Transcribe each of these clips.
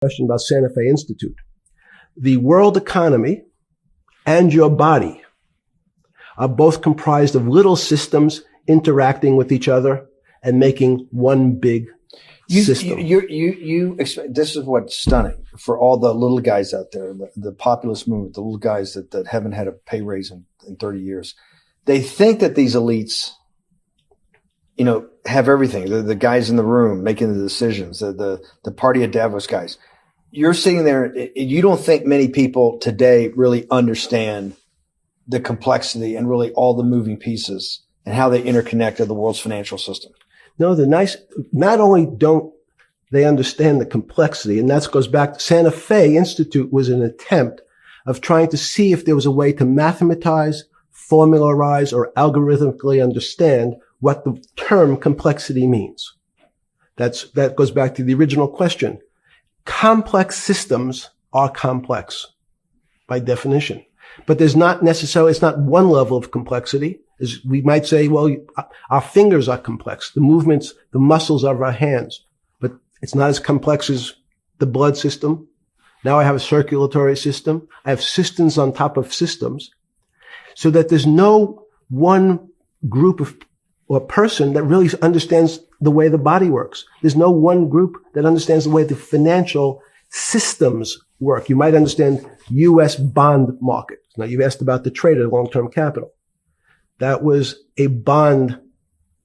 Question about Santa Fe Institute. The world economy and your body are both comprised of little systems interacting with each other and making one big system. This is what's stunning for all the little guys out there, the populist movement, the little guys that haven't had a pay raise in 30 years. They think that these elites, have everything. The guys in the room making the decisions, the party of Davos guys. You're sitting there. You don't think many people today really understand the complexity and really all the moving pieces and how they interconnect to the world's financial system. No, not only don't they understand the complexity, and that goes back to Santa Fe Institute was an attempt of trying to see if there was a way to mathematize, formularize, or algorithmically understand what the term complexity means. That goes back to the original question. Complex systems are complex by definition, but there's not necessarily, it's not one level of complexity. As we might say, well, our fingers are complex, the movements, the muscles of our hands, but it's not as complex as the blood system. Now I have a circulatory system. I have systems on top of systems, so that there's no one group of or person that really understands the way the body works. There's no one group that understands the way the financial systems work. You might understand U.S. bond market. Now, you asked about the trade of long-term capital. That was a bond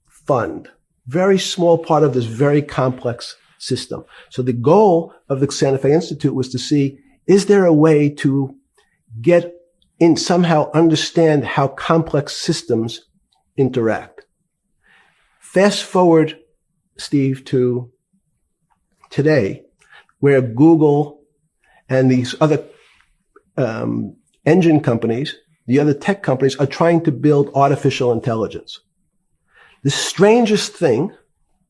fund, very small part of this very complex system. So the goal of the Santa Fe Institute was to see, is there a way to get in, somehow understand how complex systems interact? Fast forward, Steve, to today, where Google and these other engine companies, the other tech companies, are trying to build artificial intelligence. The strangest thing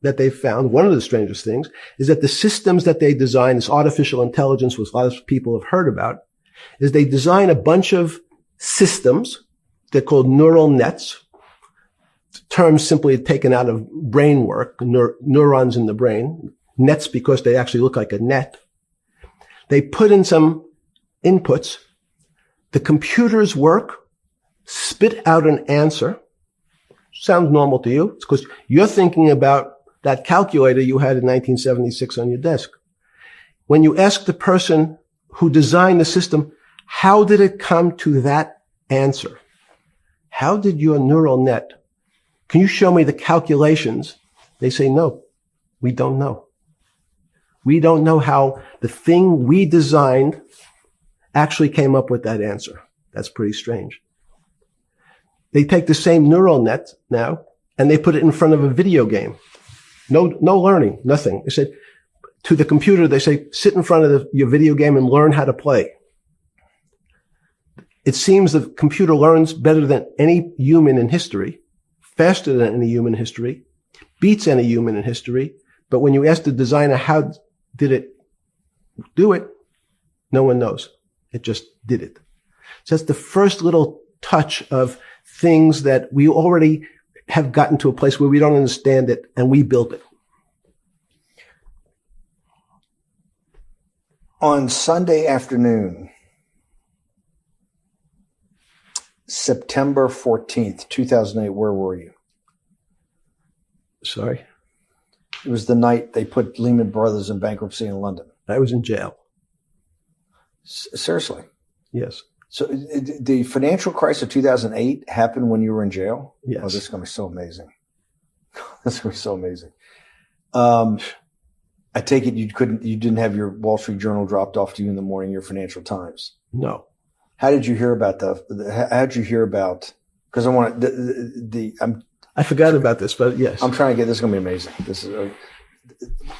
that they've found, one of the strangest things, is that the systems that they design, this artificial intelligence, which a lot of people have heard about, is they design a bunch of systems. They're called neural nets. Terms simply taken out of brain work, neurons in the brain. Nets because they actually look like a net. They put in some inputs. The computers work, spit out an answer. Sounds normal to you. It's because you're thinking about that calculator you had in 1976 on your desk. When you ask the person who designed the system, how did it come to that answer? How did your neural net, can you show me the calculations? They say, no, we don't know. We don't know how the thing we designed actually came up with that answer. That's pretty strange. They take the same neural net now and they put it in front of a video game. No learning, nothing. They said to the computer, they say, sit in front of your video game and learn how to play. It seems the computer learns better than any human in history, faster than any human in history, beats any human in history. But when you ask the designer, how did it do it? No one knows. It just did it. So that's the first little touch of things that we already have gotten to a place where we don't understand it and we built it. On Sunday afternoon, September 14th, 2008, where were you? Sorry? It was the night they put Lehman Brothers in bankruptcy in London. I was in jail. Seriously? Yes. So the financial crisis of 2008 happened when you were in jail? Yes. Oh, this is going to be so amazing. This is going to be so amazing. I take it you didn't have your Wall Street Journal dropped off to you in the morning, your Financial Times? No. How did you hear about because I want I forgot about this, but yes. I'm trying to get, this is going to be amazing.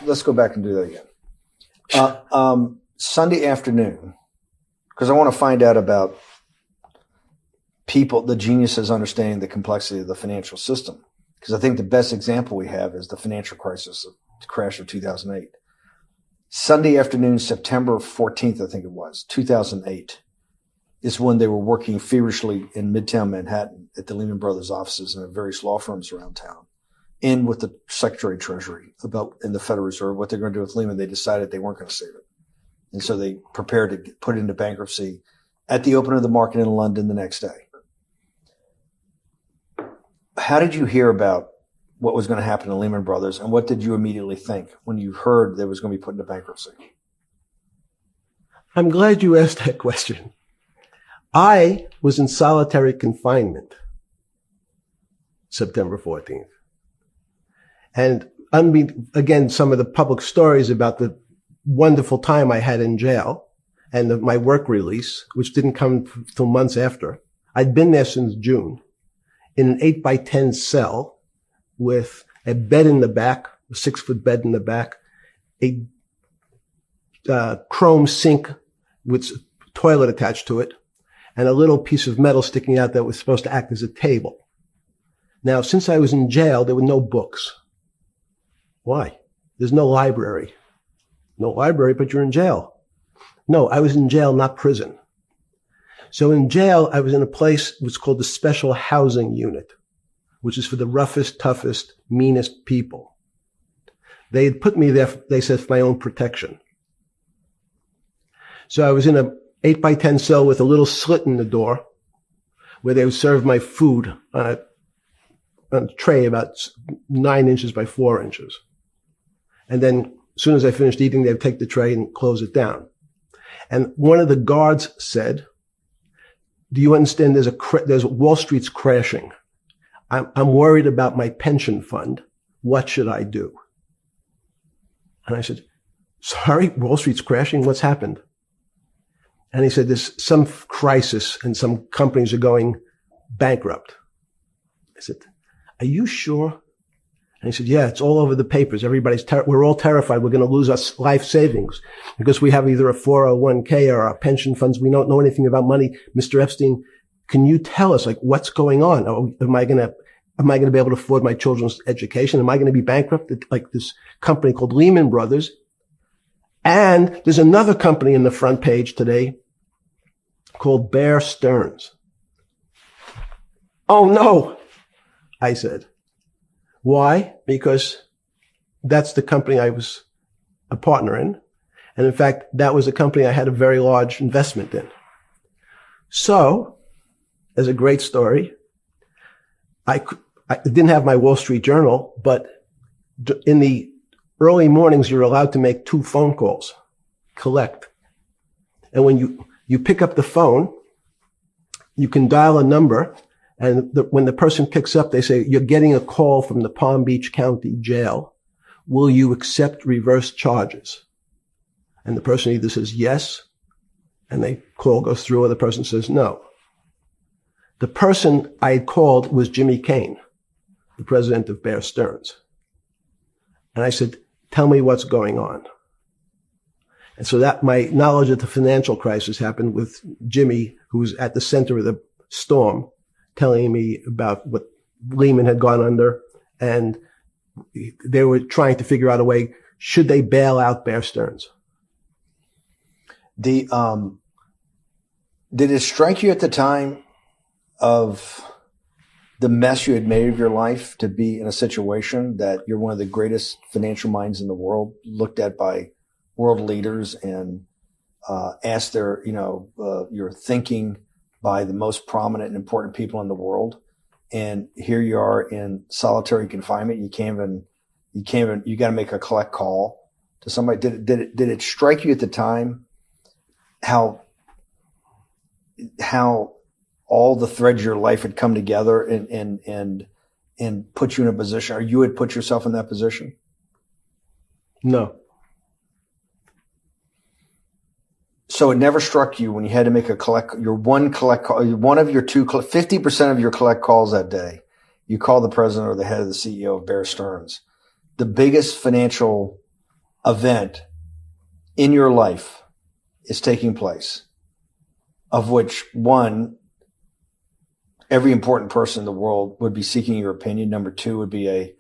Let's go back and do that again. Sunday afternoon, because I want to find out about people, the geniuses understanding the complexity of the financial system. Because I think the best example we have is the financial crisis, the crash of 2008. Sunday afternoon, September 14th, I think it was, 2008, is when they were working feverishly in Midtown Manhattan at the Lehman Brothers offices and at various law firms around town, and with the Secretary of Treasury in the Federal Reserve, what they're going to do with Lehman. They decided they weren't going to save it. And so they prepared to put it into bankruptcy at the open of the market in London the next day. How did you hear about what was going to happen to Lehman Brothers, and what did you immediately think when you heard they was going to be put into bankruptcy? I'm glad you asked that question. I was in solitary confinement September 14th. And again, some of the public stories about the wonderful time I had in jail and my work release, which didn't come till months after. I'd been there since June in an 8x10 cell with a bed in the back, a 6-foot bed in the back, a chrome sink with a toilet attached to it, and a little piece of metal sticking out that was supposed to act as a table. Now, since I was in jail, there were no books. Why? There's no library. No library, but you're in jail. No, I was in jail, not prison. So in jail, I was in a place which was called the Special Housing Unit, which is for the roughest, toughest, meanest people. They had put me there, they said, for my own protection. So I was in a 8x10 cell with a little slit in the door where they would serve my food on a tray about 9 inches by 4 inches. And then as soon as I finished eating, they would take the tray and close it down. And one of the guards said, do you understand there's Wall Street's crashing. I'm worried about my pension fund. What should I do? And I said, sorry, Wall Street's crashing. What's happened? And he said, there's some crisis and some companies are going bankrupt. I said, are you sure? And he said, yeah, it's all over the papers. We're all terrified. We're going to lose our life savings because we have either a 401k or our pension funds. We don't know anything about money. Mr. Epstein, can you tell us, like, what's going on? Am I going to be able to afford my children's education? Am I going to be bankrupt like this company called Lehman Brothers? And there's another company in the front page today called Bear Stearns. Oh no, I said. Why? Because that's the company I was a partner in. And in fact, that was a company I had a very large investment in. So, as a great story, I didn't have my Wall Street Journal, but in the early mornings, you're allowed to make 2 phone calls, collect. And when you pick up the phone, you can dial a number. And when the person picks up, they say, you're getting a call from the Palm Beach County Jail. Will you accept reverse charges? And the person either says yes, and the call goes through, or the person says no. The person I had called was Jimmy Kane, the president of Bear Stearns. And I said, tell me what's going on. And so that my knowledge of the financial crisis happened with Jimmy, who was at the center of the storm, telling me about what Lehman had gone under, and they were trying to figure out a way, should they bail out Bear Stearns? Did it strike you at the time of the mess you had made of your life to be in a situation that you're one of the greatest financial minds in the world, looked at by world leaders and asked your thinking by the most prominent and important people in the world, and here you are in solitary confinement. You got to make a collect call to somebody. Did it strike you at the time how all the threads of your life had come together and put you in a position, or you had put yourself in that position? No. So it never struck you when you had to make one of your 50% of your collect calls that day, you call the president or the head of the CEO of Bear Stearns. The biggest financial event in your life is taking place, of which one, every important person in the world would be seeking your opinion. Number 2 would be a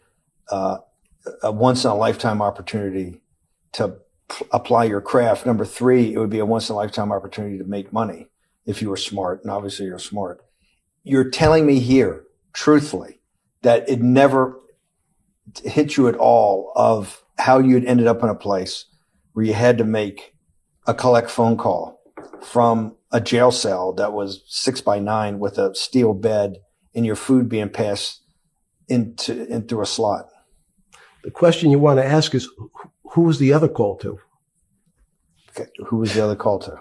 once in a lifetime opportunity to apply your craft. Number 3, it would be a once in a lifetime opportunity to make money if you were smart. And obviously you're smart. You're telling me here, truthfully, that it never hit you at all of how you'd ended up in a place where you had to make a collect phone call from a jail cell that was 6x9 with a steel bed and your food being passed into a slot? The question you want to ask is, who was the other call to? Okay. Who was the other call to?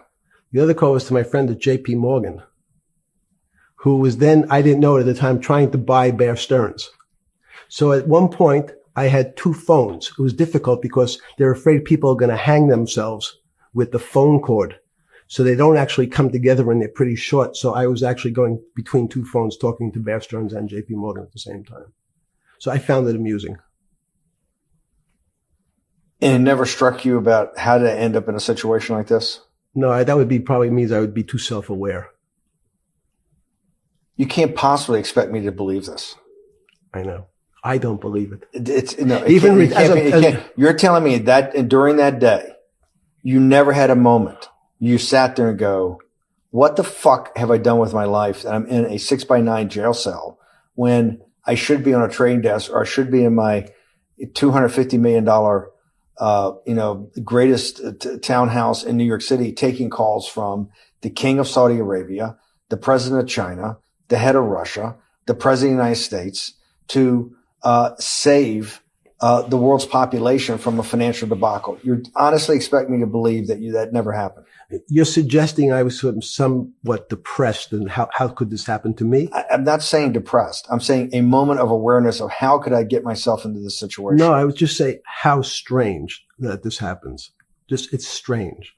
The other call was to my friend at J.P. Morgan, who was then, I didn't know at the time, trying to buy Bear Stearns. So at one point, I had two phones. It was difficult because they're afraid people are going to hang themselves with the phone cord. So they don't actually come together and they're pretty short. So I was actually going between two phones talking to Bear Stearns and JP Morgan at the same time. So I found it amusing. And it never struck you about how to end up in a situation like this? No, that would be probably means I would be too self-aware. You can't possibly expect me to believe this. I know. I don't believe it. You're telling me that during that day, you never had a moment. You sat there and go, what the fuck have I done with my life that I'm in a 6x9 jail cell when I should be on a trading desk or I should be in my $250 million, greatest townhouse in New York City, taking calls from the king of Saudi Arabia, the president of China, the head of Russia, the president of the United States to save the world's population from a financial debacle. You honestly expect me to believe that never happened? You're suggesting I was somewhat depressed, and how could this happen to me? I'm not saying depressed. I'm saying a moment of awareness of how could I get myself into this situation? No, I would just say how strange that this happens. It's strange.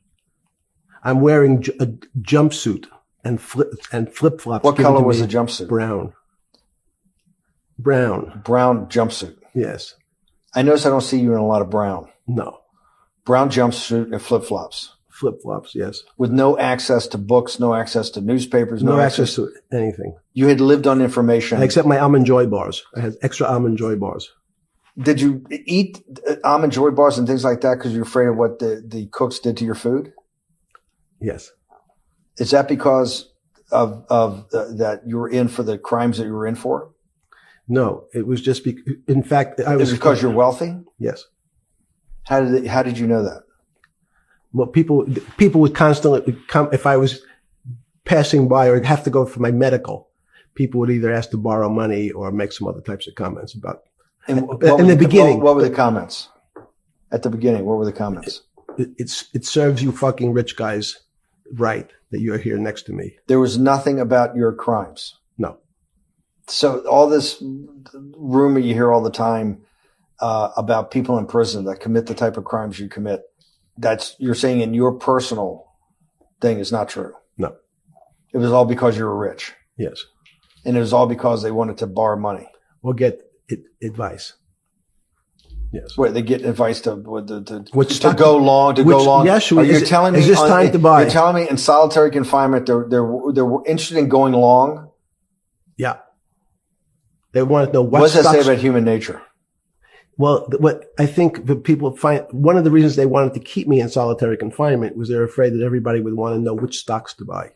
I'm wearing a jumpsuit and flip-flops. What color was the jumpsuit? Brown. Brown jumpsuit. Yes. I notice I don't see you in a lot of brown. No. Brown jumpsuit and flip-flops. Flip-flops, yes. With no access to books, no access to newspapers, no access to anything. You had lived on information. Except my Almond Joy bars. I had extra Almond Joy bars. Did you eat Almond Joy bars and things like that because you're afraid of what the cooks did to your food? Yes. Is that because of that you were in for the crimes that you were in for? No, it was just in fact, I was. Is it because you're wealthy? Yes. How did you know that? Well, people would constantly come if I was passing by or have to go for my medical. People would either ask to borrow money or make some other types of comments about. In the beginning, what were the comments? At the beginning, what were the comments? It serves you fucking rich guys right that you're here next to me. There was nothing about your crimes. No. So all this rumor you hear all the time about people in prison that commit the type of crimes you commit, you're saying in your personal thing is not true. No. It was all because you were rich. Yes. And it was all because they wanted to borrow money. Or get advice. Yes. Wait, they get advice to go long. Yes. You're telling me is this time to buy? You're telling me in solitary confinement they were interested in going long. Yeah. They want to know what does that say about human nature? Well, what I think the people find, one of the reasons they wanted to keep me in solitary confinement was they're afraid that everybody would want to know which stocks to buy.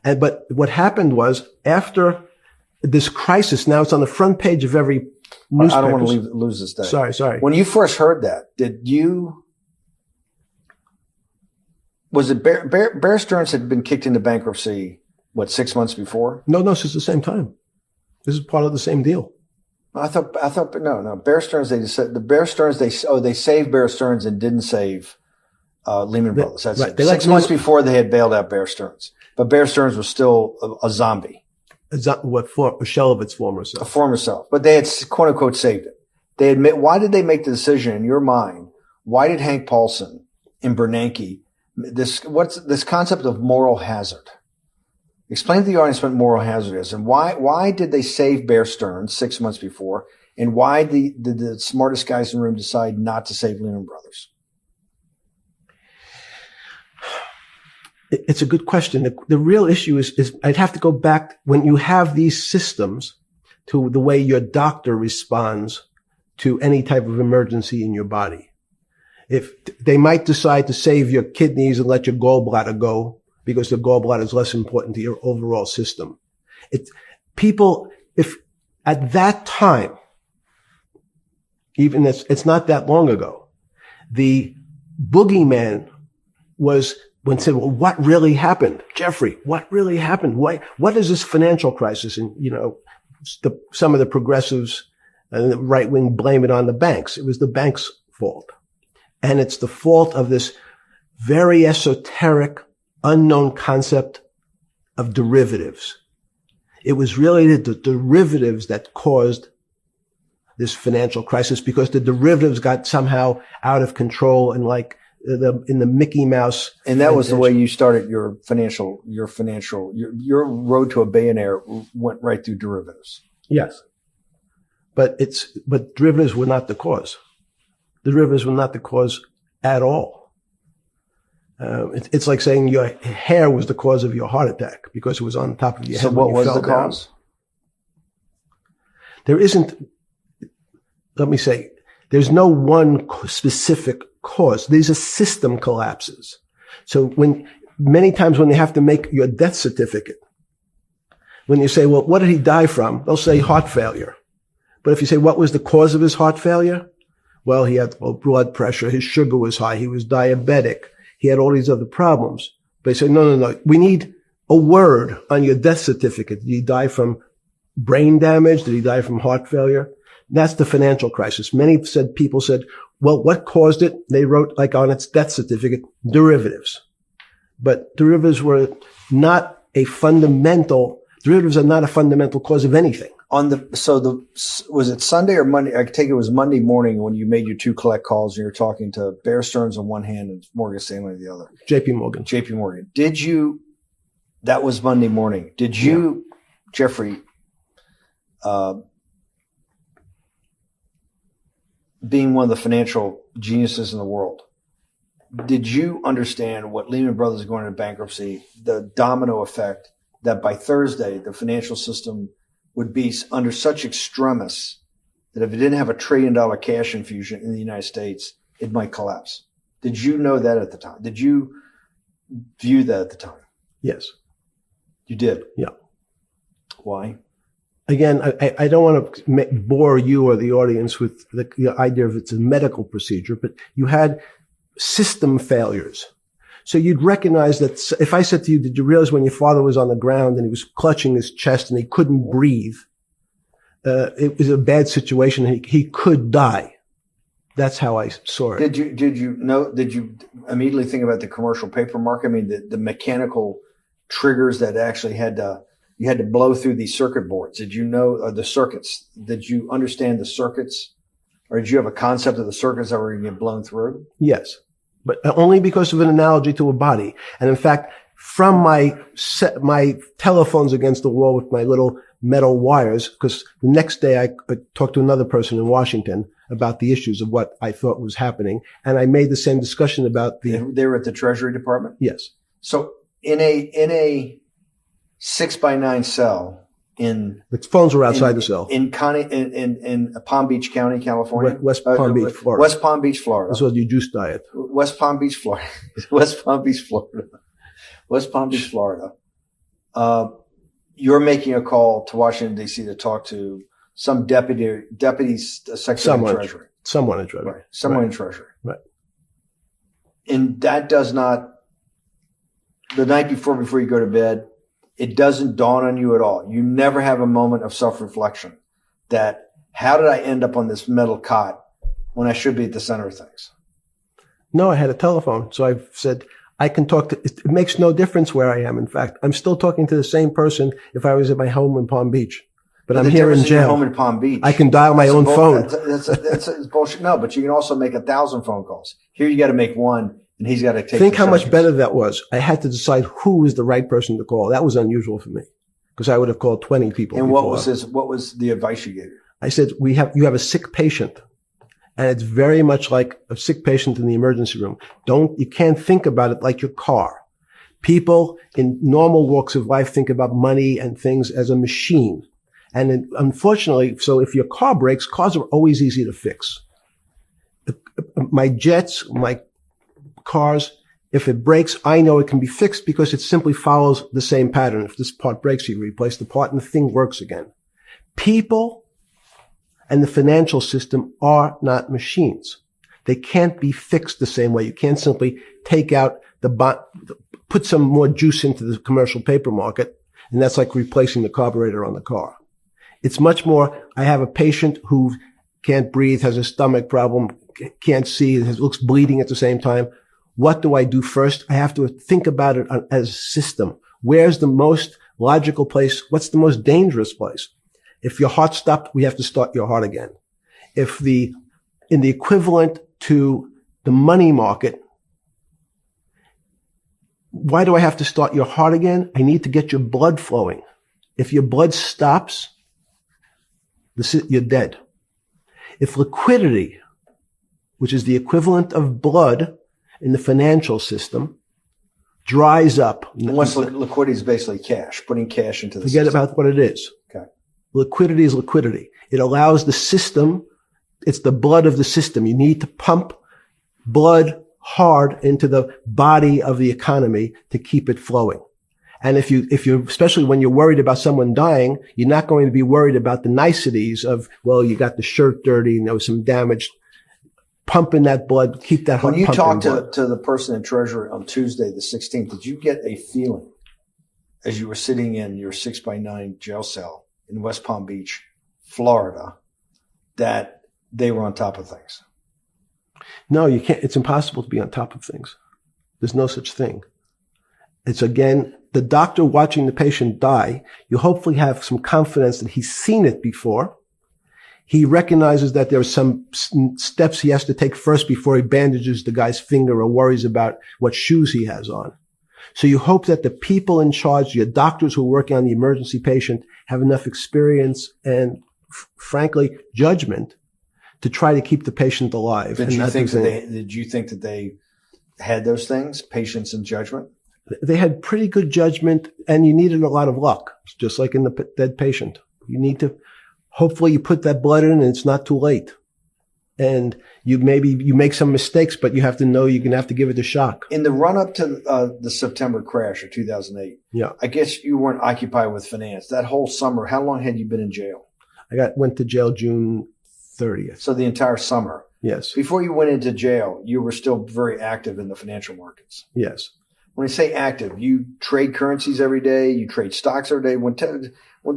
But what happened was after this crisis, now it's on the front page of every newspaper. I don't want to lose this day. Sorry. When you first heard that, was it Bear Stearns had been kicked into bankruptcy, 6 months before? No, this is the same time. This is part of the same deal. I thought no. Bear Stearns, they saved Bear Stearns and didn't save Lehman Brothers. That's right. 6 months before they had bailed out Bear Stearns, but Bear Stearns was still a zombie. A shell of its former self. A former self, but they had quote unquote saved it. Why did they make the decision in your mind? Why did Hank Paulson and Bernanke what's this concept of moral hazard? Explain to the audience what moral hazard is, and why did they save Bear Stearns 6 months before, and why did the smartest guys in the room decide not to save Lehman Brothers? It's a good question. The real issue is I'd have to go back when you have these systems to the way your doctor responds to any type of emergency in your body. If they might decide to save your kidneys and let your gallbladder go, because the gallbladder is less important to your overall system. If at that time, even it's not that long ago, the boogeyman was when said, well, what really happened? Jeffrey, what really happened? What is this financial crisis? And, some of the progressives and the right wing blame it on the banks. It was the banks' fault. And it's the fault of this very esoteric, unknown concept of derivatives. It was really the derivatives that caused this financial crisis, because the derivatives got somehow out of control and in the Mickey Mouse. And that was the way you started your road to a billionaire went right through derivatives. Yes. But derivatives were not the cause. Derivatives were not the cause at all. It's like saying your hair was the cause of your heart attack because it was on top of your head. So what was the cause? There isn't, let me say, there's no one specific cause. These are system collapses. So many times when they have to make your death certificate, when you say, well, what did he die from? They'll say heart failure. But if you say, what was the cause of his heart failure? Well, he had low blood pressure. His sugar was high. He was diabetic. He had all these other problems. But they say, no. We need a word on your death certificate. Did he die from brain damage? Did he die from heart failure? That's the financial crisis. Many people said, well, what caused it? They wrote on its death certificate, derivatives. But derivatives are not a fundamental cause of anything. Was it Sunday or Monday? I take it was Monday morning when you made your two collect calls and you're talking to Bear Stearns on one hand and Morgan Stanley on the other. JP Morgan. That was Monday morning. Did you, Jeffrey, being one of the financial geniuses in the world, did you understand what Lehman Brothers going into bankruptcy, the domino effect that by Thursday, the financial system would be under such extremis that if it didn't have $1 trillion cash infusion in the United States, it might collapse? Did you know that at the time? Did you view that at the time? Yes. You did? Yeah. Why? Again, I don't want to bore you or the audience with the idea of it's a medical procedure, but you had system failures. So you'd recognize that if I said to you, did you realize when your father was on the ground and he was clutching his chest and he couldn't breathe, it was a bad situation. He could die. That's how I saw it. Did you immediately think about the commercial paper market? I mean, the mechanical triggers that actually you had to blow through these circuit boards. Did you know the circuits? Did you understand the circuits, or did you have a concept of the circuits that were going to get blown through? Yes, but only because of an analogy to a body. And in fact, from my telephones against the wall with my little metal wires, because the next day I talked to another person in Washington about the issues of what I thought was happening, and I made the same discussion about They were at the Treasury Department? Yes. So in a 6x9 cell the phones were outside the cell in Palm Beach County, California, West Palm Beach, Florida. West Palm Beach, Florida. This was your juice diet. West Palm Beach, Florida. West Palm Beach, Florida. West Palm Beach, Florida. You're making a call to Washington D.C. to talk to some deputy secretary of Treasury. Someone in Treasury. Right. Someone in Treasury. Right. And that does not, the night before you go to bed, it doesn't dawn on you at all. You never have a moment of self-reflection that, how did I end up on this metal cot when I should be at the center of things? No, I had a telephone. So I said, I can talk to, it makes no difference where I am. In fact, I'm still talking to the same person if I was at my home in Palm Beach. But I'm here in jail. Home in Palm Beach. I can dial my own phone. That's bullshit. No, but you can also make 1,000 phone calls. Here you got to make one. And he's got to take. Think how much better that was. I had to decide who was the right person to call. That was unusual for me because I would have called 20 people. And what was the advice you gave? I said, you have a sick patient, and it's very much like a sick patient in the emergency room. You can't think about it like your car. People in normal walks of life think about money and things as a machine. And unfortunately, so if your car breaks, cars are always easy to fix. My jets, my cars, if it breaks, I know it can be fixed because it simply follows the same pattern. If this part breaks, you replace the part and the thing works again. People and the financial system are not machines. They can't be fixed the same way. You can't simply take out put some more juice into the commercial paper market, and that's like replacing the carburetor on the car. It's much more, I have a patient who can't breathe, has a stomach problem, can't see, looks bleeding at the same time. What do I do first? I have to think about it as a system. Where's the most logical place? What's the most dangerous place? If your heart stopped, we have to start your heart again. In the equivalent to the money market, why do I have to start your heart again? I need to get your blood flowing. If your blood stops, you're dead. If liquidity, which is the equivalent of blood in the financial system, dries up. Unless liquidity is basically cash, putting cash into the Forget system. about what it is. Okay. Liquidity is liquidity. It allows the system, it's the blood of the system. You need to pump blood hard into the body of the economy to keep it flowing. And if you're, especially when you're worried about someone dying, you're not going to be worried about the niceties of, well, you got the shirt dirty and there was some damage. Pumping that blood, keep that heart pumping. When you talked to the person in Treasury on Tuesday, the 16th, did you get a feeling as you were sitting in your 6x9 jail cell in West Palm Beach, Florida, that they were on top of things? No, you can't. It's impossible to be on top of things. There's no such thing. It's, again, the doctor watching the patient die. You hopefully have some confidence that he's seen it before. He recognizes that there are some steps he has to take first before he bandages the guy's finger or worries about what shoes he has on. So you hope that the people in charge, your doctors who are working on the emergency patient, have enough experience and, frankly, judgment to try to keep the patient alive. Did you think that they had those things, patience and judgment? They had pretty good judgment, and you needed a lot of luck, just like in the dead patient. You need to, hopefully you put that blood in and it's not too late. And you make some mistakes, but you have to know you're going to have to give it a shock. In the run up to the September crash of 2008, yeah, I guess you weren't occupied with finance. That whole summer, how long had you been in jail? Went to jail June 30th. So the entire summer. Yes. Before you went into jail, you were still very active in the financial markets. Yes. When I say active, you trade currencies every day, you trade stocks every day. When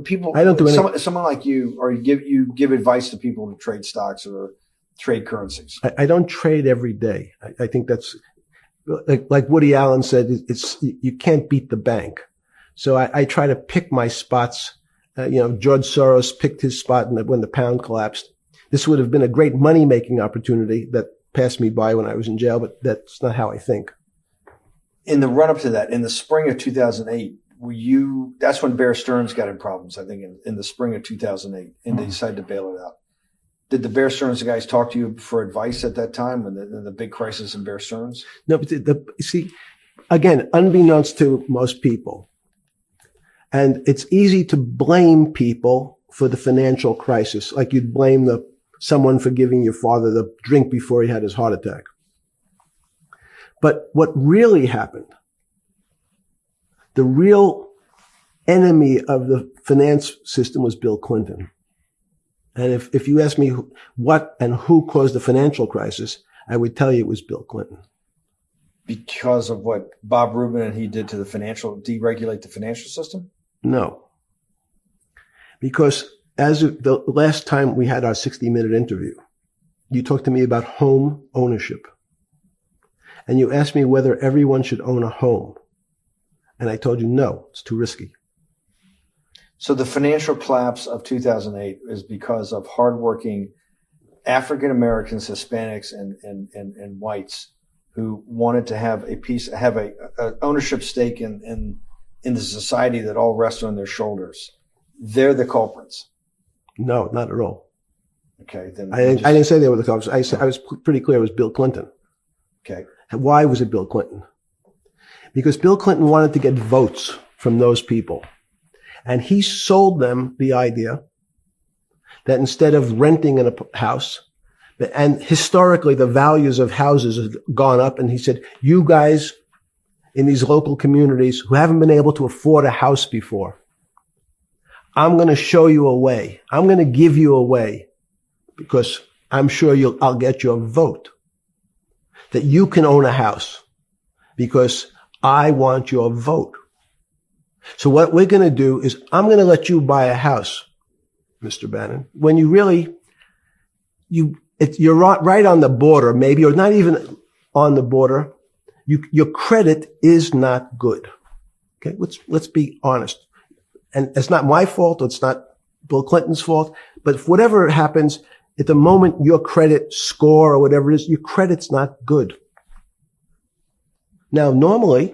people, I don't do anything. Someone like you, or you give advice to people to trade stocks or trade currencies. I don't trade every day. I think that's like Woody Allen said, you can't beat the bank. So I try to pick my spots. George Soros picked his spot when the pound collapsed. This would have been a great money-making opportunity that passed me by when I was in jail, but that's not how I think. In the run-up to that, in the spring of 2008, that's when Bear Stearns got in problems, I think, in the spring of 2008, and they decided to bail it out. Did the Bear Stearns guys talk to you for advice at that time when the big crisis in Bear Stearns? No, but see, again, unbeknownst to most people, and it's easy to blame people for the financial crisis, like you'd blame someone for giving your father the drink before he had his heart attack. But what really happened, the real enemy of the finance system was Bill Clinton. And if you ask me what and who caused the financial crisis, I would tell you it was Bill Clinton. Because of what Bob Rubin and he did to deregulate the financial system? No. Because as of the last time we had our 60-minute interview, you talked to me about home ownership. And you asked me whether everyone should own a home. And I told you, no, it's too risky. So the financial collapse of 2008 is because of hardworking African Americans, Hispanics, and whites who wanted to have a ownership stake in the society that all rests on their shoulders. They're the culprits. No, not at all. Okay, then I didn't say they were the culprits. I was pretty clear it was Bill Clinton. Okay. Why was it Bill Clinton? Because Bill Clinton wanted to get votes from those people. And he sold them the idea that instead of renting in a house, and historically the values of houses have gone up, and he said, you guys in these local communities who haven't been able to afford a house before, I'm going to show you a way. I'm going to give you a way because I'm sure I'll get your vote that you can own a house because I want your vote. So what we're going to do is I'm going to let you buy a house, Mr. Bannon, when you really, you're right on the border, maybe, or not even on the border. Your credit is not good. Okay. Let's be honest. And it's not my fault. It's not Bill Clinton's fault, but if whatever happens at the moment, your credit score or whatever it is, your credit's not good. Now, normally